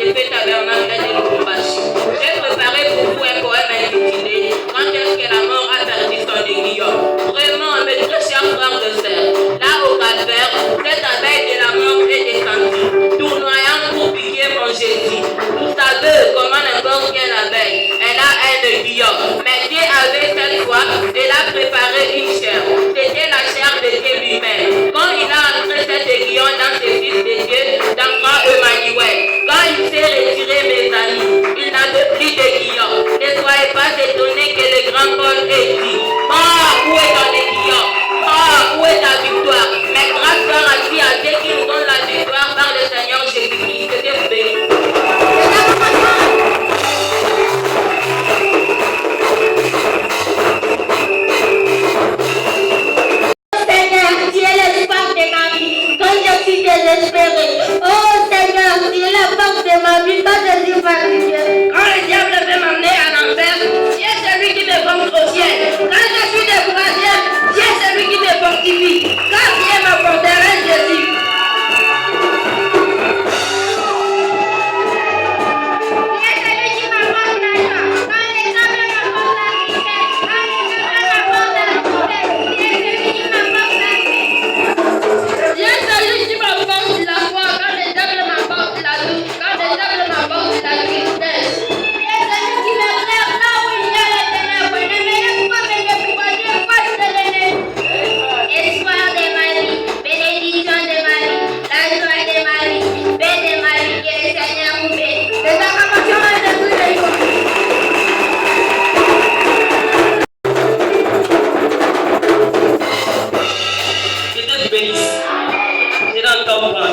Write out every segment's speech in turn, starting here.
effet tabernacle de compassion. J'ai préparé pour vous un poème intitulé Quand est-ce que la mort a perdu son aiguillon. Vraiment, mes très chers frères de sœurs, là au calvaire, cette abeille de la mort est descendue, tournoyant pour piquer mon Jésus. Vous savez comment n'importe quelle abeille, elle a un aiguillon. Mais Dieu avait cette fois, il a préparé une chair. C'était la chair de Dieu lui-même. Quand il a entré cet aiguillon dans ses fils de Dieu, dans grand Emmanuel, quand il s'est retiré, mes amis, il n'avait plus d'aiguillon. Ne soyez pas étonnés que le grand Paul ait dit, où est ton aiguillon? Où est ta victoire? Mais grâce à Dieu, à Dieu qui nous donne la victoire par le Seigneur Jésus-Christ. Que Dieu vous bénisse. Désespéré. Oh Seigneur, tu es la force de ma vie, quand je suis fatigué. Quand le diable veut m'emmener à l'enfer, Dieu est celui qui me porte au ciel. Quand je suis découragé, Dieu est celui qui me fortifie. Quand Dieu m'apportera Jésus.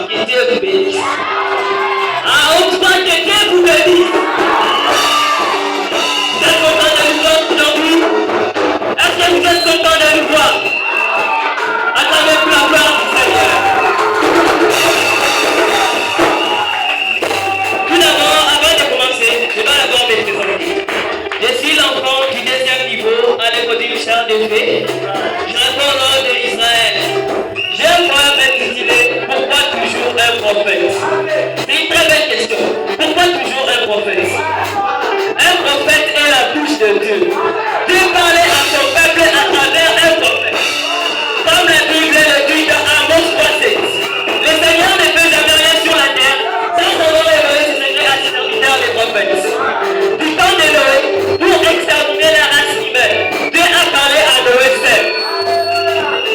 Que Dieu vous bénisse. Ah, on croit que Dieu vous bénisse. Vous êtes content de nous voir aujourd'hui? Est-ce que vous êtes content de nous voir? Attendez pour la gloire du Seigneur. Tout d'abord, avant de commencer, je dois d'abord me présenter. Je suis l'enfant du deuxième niveau à l'école du Charles de Fée. Je réponds au nom de Israël. J'ai un poème intitulé Pourquoi toujours un prophète? C'est une très belle question. Pourquoi toujours un prophète? Un prophète est la bouche de Dieu. Dieu parlait à son peuple à travers un prophète. Comme la Bible le dit dans Amos 3:7. Le Seigneur ne fait jamais rien sur la terre sans avoir révélé ses secrets à ses serviteurs les prophètes. Du temps de Noé, pour exterminer la race humaine, Dieu a parlé à Noé seul.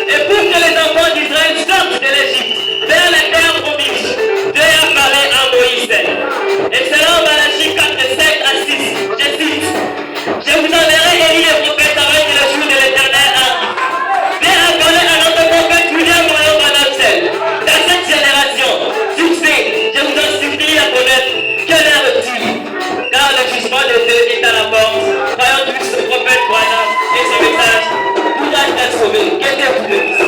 Et pour que les enfants d'Israël sortent de l'Égypte vers la terre promise, Dieu a parlé à Moïse. Et selon Malachie 4:7-6, je cite, je vous enverrai Élie le prophète avant que le jour de l'Éternel arrive. Dieu a parlé à notre prophète William Moyen Banabsel. Dans cette génération, succès, je vous en supplie à connaître que l'heure est-il, car le jugement de Dieu est à la porte. Croyons tous ce prophète Branham et ce message pour être sauvé. Que Dieu vous bénisse.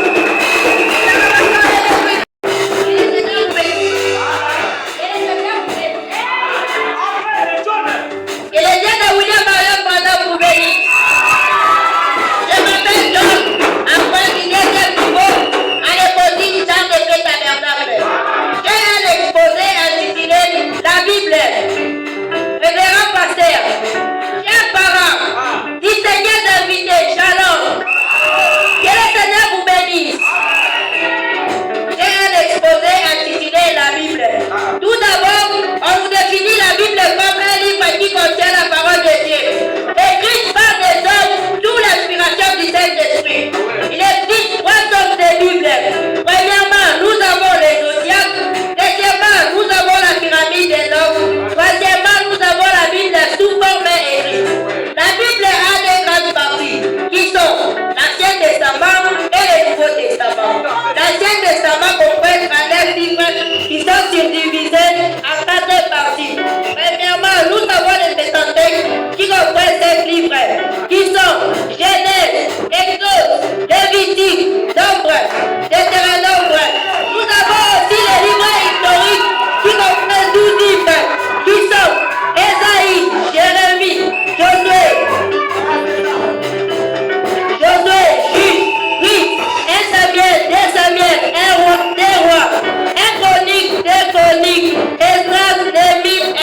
Esdras, Néhémie,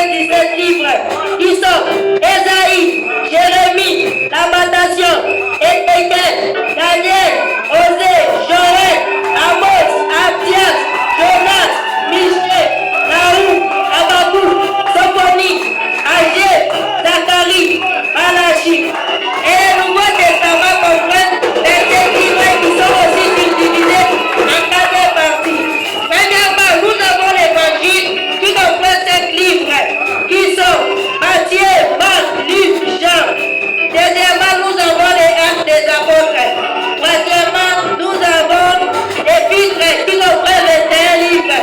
17 livres qui sont Ésaïe, Jérémie, Lamentation, Ézéchiel, Daniel, Osée, Joël, Amos, Abdias, Jonas, Michée, Naoum, Habakkuk, Sophonie, Agé, Zacharie, Malachie. Et le Nouveau Testament comprend les 7 livres qui sont aussi subdivisés en 4 parties. Premièrement, nous avons l'Évangile qui comprend 7 livres qui sont Matthieu, Marc, Luc, Jean. Deuxièmement, nous avons les Actes des Apôtres. Troisièmement, nous avons l'Épître qui comprend 21 livres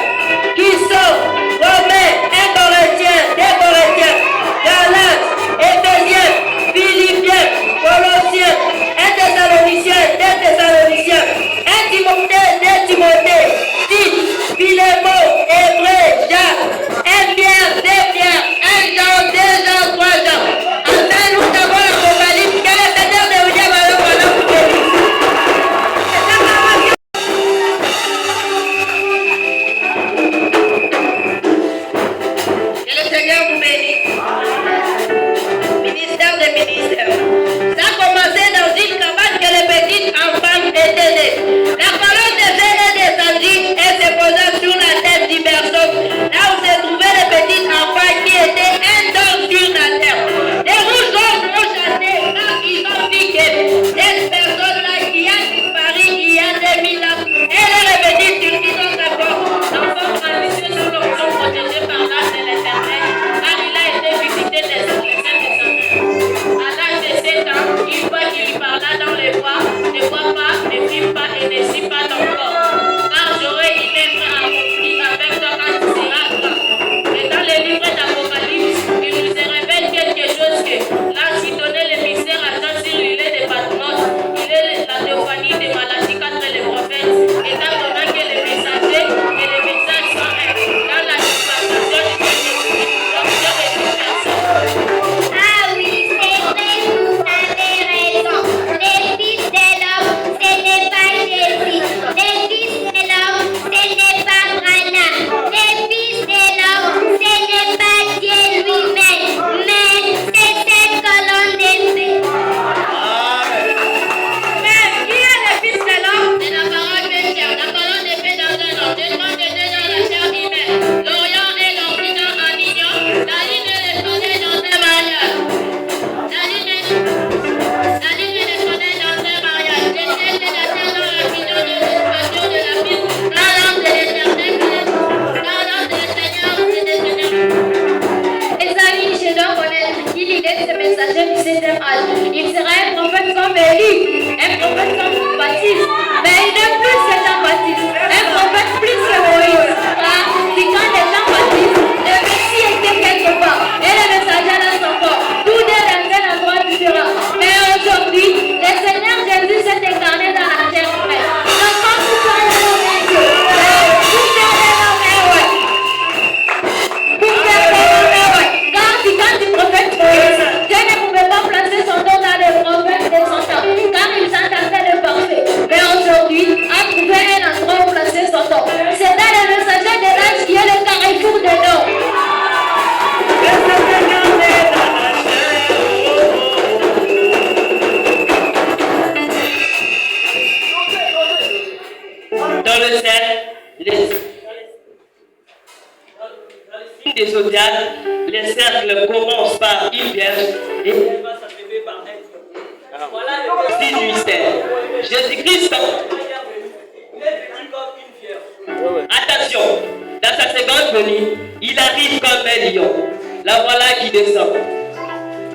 qui sont Romains, 1 Corinthiens, 2 Corinthiens, Galates, Éphésiens, Philippiens, Colossiens, 1 Thessaloniciens, 2 Thessaloniciens, 1 Timothée, 2 Timothée, Tite, Philémon, Hébreu, Jacques, 1 Pierre, 2 Pierre, 1 Jean, 2 Jean, 3 Jean. Enfin, nous avons l'Apocalypse. Quel est le Seigneur de vous dire alors voilà vous bénisse. Que le Seigneur vous bénisse. Ministère des ministères. Ça a commencé dans une cabane que les petits enfants étaient nés. La colonne de verre est descendue et se posa sur la tête du berceau, là où se trouvaient les petits enfants qui étaient un don sur la terre. Les rouges ont chanté car ils ont vu que cette personne-là qui a disparu il y a 2000 ans, elle est revenue sur qui sont d'abord. L'enfant grandissait sous l'onction protégé par l'âge de l'éternel, car il a été visité des saints descendants. À l'âge de 7 ans, il voit qu'il lui parla dans les bois, ne voit pas, ne vit pas et ne suit pas encore. Car j'aurai une œuvre accomplie avec toi quand tu seras grand. Et dans le livre d'Apocalypse, il nous révèle quelque chose que l'ange donnait le mystère à Jean sur l'île de Patmos. Il est la théophanie de Malachie contre les prophètes, étant donné que les messagers et les messages sont un. Dans la dispensation du Saint-Esprit, donc Dieu est une personne. Ah oui, c'est vrai, vous avez raison. Les fils de l'homme, ce n'est pas Jésus. Les fils de l'homme, ce n'est pas Branham. Les fils de l'homme, ce n'est pas Dieu lui-même. Mais c'est cette colonne de feu. Mais qui est le fils de l'homme? C'est la parole de Dieu. La colonne est faite dans un ordre. Deux grands deux dans la chair humaine. L'Orient et l'Occident en union. La lune et le soleil dans un mariage. La lune et le soleil dans un mariage. Le ciel et la terre dans la vision de l'expression de la vie. Dans l'âme de l'éternel. Dans l'âme de Seigneur et des seigneurs. Les amis, je dois connaître qu'il est ce messager du 7e âge. Il sera un prophète comme Élie, un prophète comme Baptiste, mais il n'est plus que Jean-Baptiste, un prophète plus que Moïse. Car si quand les Jean-Baptiste, le Messie était quelque part, et le messager dans son corps, tout est dans un endroit différent. Mais aujourd'hui, le Seigneur Jésus s'est incarné dans la chair humaine. Donc quand vous parlez de Dieu, vous parlez de quand du prophète Moïse, Dieu ne pouvait pas placer son nom dans les prophètes de son temps, car il s'entendait le parfait. Mais aujourd'hui, a trouvé un endroit où placer son nom. C'est dans le messager de l'âge qui est le carrefour de l'eau. Dans le ciel, les signes des zodiaques, les cercles commencent par une vierge et elle va s'achever par un. Voilà le signe du mystère. Jésus-Christ il est venu comme une vierge. Attention, dans sa seconde venue, il arrive comme un lion. La voilà qui descend.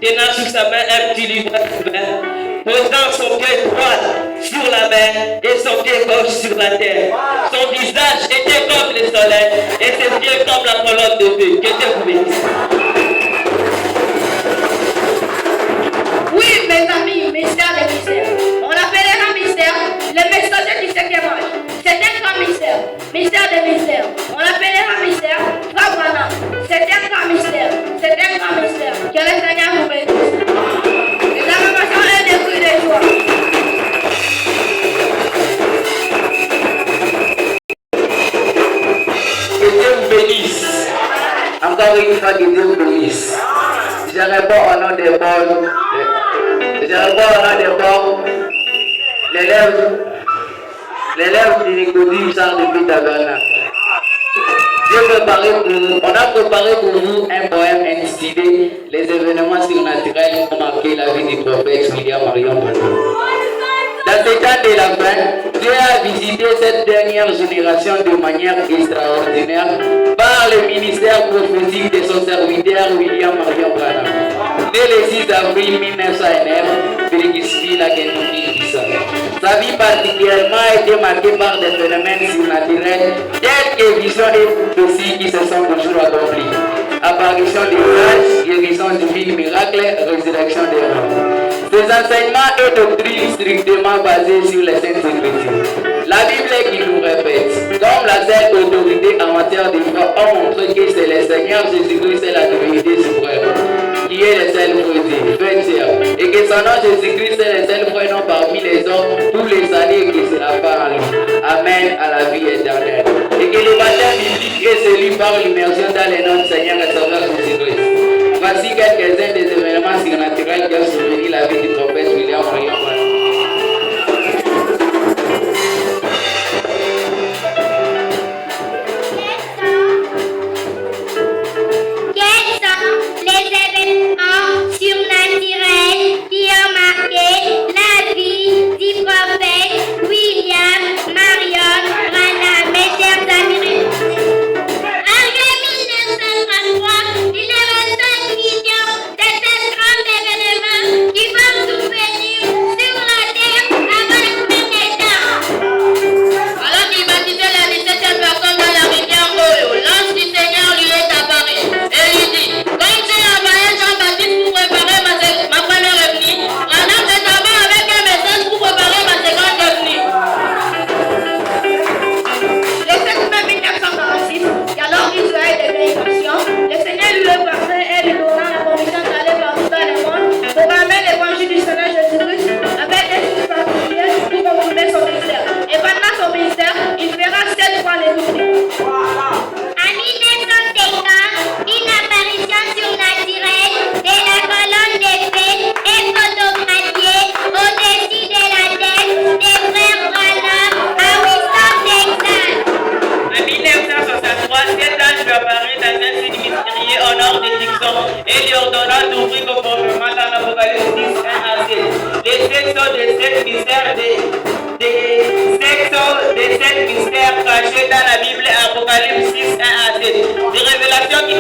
Tenant sous sa main un petit livre ouvert, posant son pied droit sur la mer et son pied gauche sur la terre. Son visage était comme le soleil et ses pieds comme la colonne de feu. Que Dieu vous bénisse. Oui, mes amis, mystère de mystère. On l'appellera mystère, le messager du 5e âge. C'est un grand mystère, mystère de mystère. On l'appellera mystère, Frère Branham. C'est un grand mystère, c'est un grand mystère. Que le Seigneur vous bénisse. Les acclamations et des cris de joie. Que Dieu vous bénisse. Encore une il va te dire police. Je réponds au nom des Paul. Je réponds au nom des Paul. L'élève du Nicodime Charles depuis Tabernacle. On a préparé pour vous un poème intitulé Les événements surnaturels qui ont marqué la vie du prophète William Marion Branham. Dans ce temps de la fin, Dieu a visité cette dernière génération de manière extraordinaire par le ministère prophétique de son serviteur William Marion Branham. Né le 6 avril 1909, Philadelphie, la Kentucky, sa vie particulièrement a été marquée par des phénomènes surnaturels tels que visions et prophéties qui se sont toujours accomplies. Apparition des anges, guérison divine, miracle, résurrection des morts. Ces enseignements et doctrines strictement basés sur les Saintes Écritures. La Bible qui nous répète, comme la seule autorité en matière de foi, a montré que c'est le Seigneur Jésus-Christ, c'est la divinité suprême, qui est le seul vrai, et que son nom Jésus-Christ est le seul vrai nom parmi les hommes, tous les années qui se la part en lui. Amen à la vie éternelle. Et que le baptême biblique est celui par l'immersion dans le nom du Seigneur et Sauveur Jésus-Christ. Voici quelques-uns des événements surnaturels qui ont survécu la vie du prophète William Marion Branham. Quels sont les événements surnaturels qui ont marqué la vie du prophète William Marion Branham, mes chers amis? En 1933, il y avait 5 millions de ces grands événements qui vont survenir sur la terre avant la fin des temps. Alors qu'il baptisait la 17e personne dans la rivière Oyo, l'ange du Seigneur lui est apparu et lui dit: comme j'ai envoyé Jean-Baptiste pour préparer ma première venue, Branham est d'abord avec un message pour préparer ma seconde venue. Le 7 mai 1946, alors Israël devient une nation, le Seigneur lui est parlé et lui donna la permission d'aller partout dans le monde pour amener l'évangile du Seigneur Jésus-Christ avec des signes particuliers pour confirmer son ministère. Et pendant son ministère, il fera 7 fois les miracles. En 1950, une apparition surnaturelle de la colonne de feu est photographiée au-dessus de la tête des frères Branham à Houston, Texas. En 1963, cet ange lui apparut dans un signe mystérieux au nord de Dixon et lui ordonna d'ouvrir conformément dans l'Apocalypse 10, 1 à 7. Les 7 sont des 7 mystères cachés dans la Bible, Apocalypse 6, 1 à 7. Des révélations qui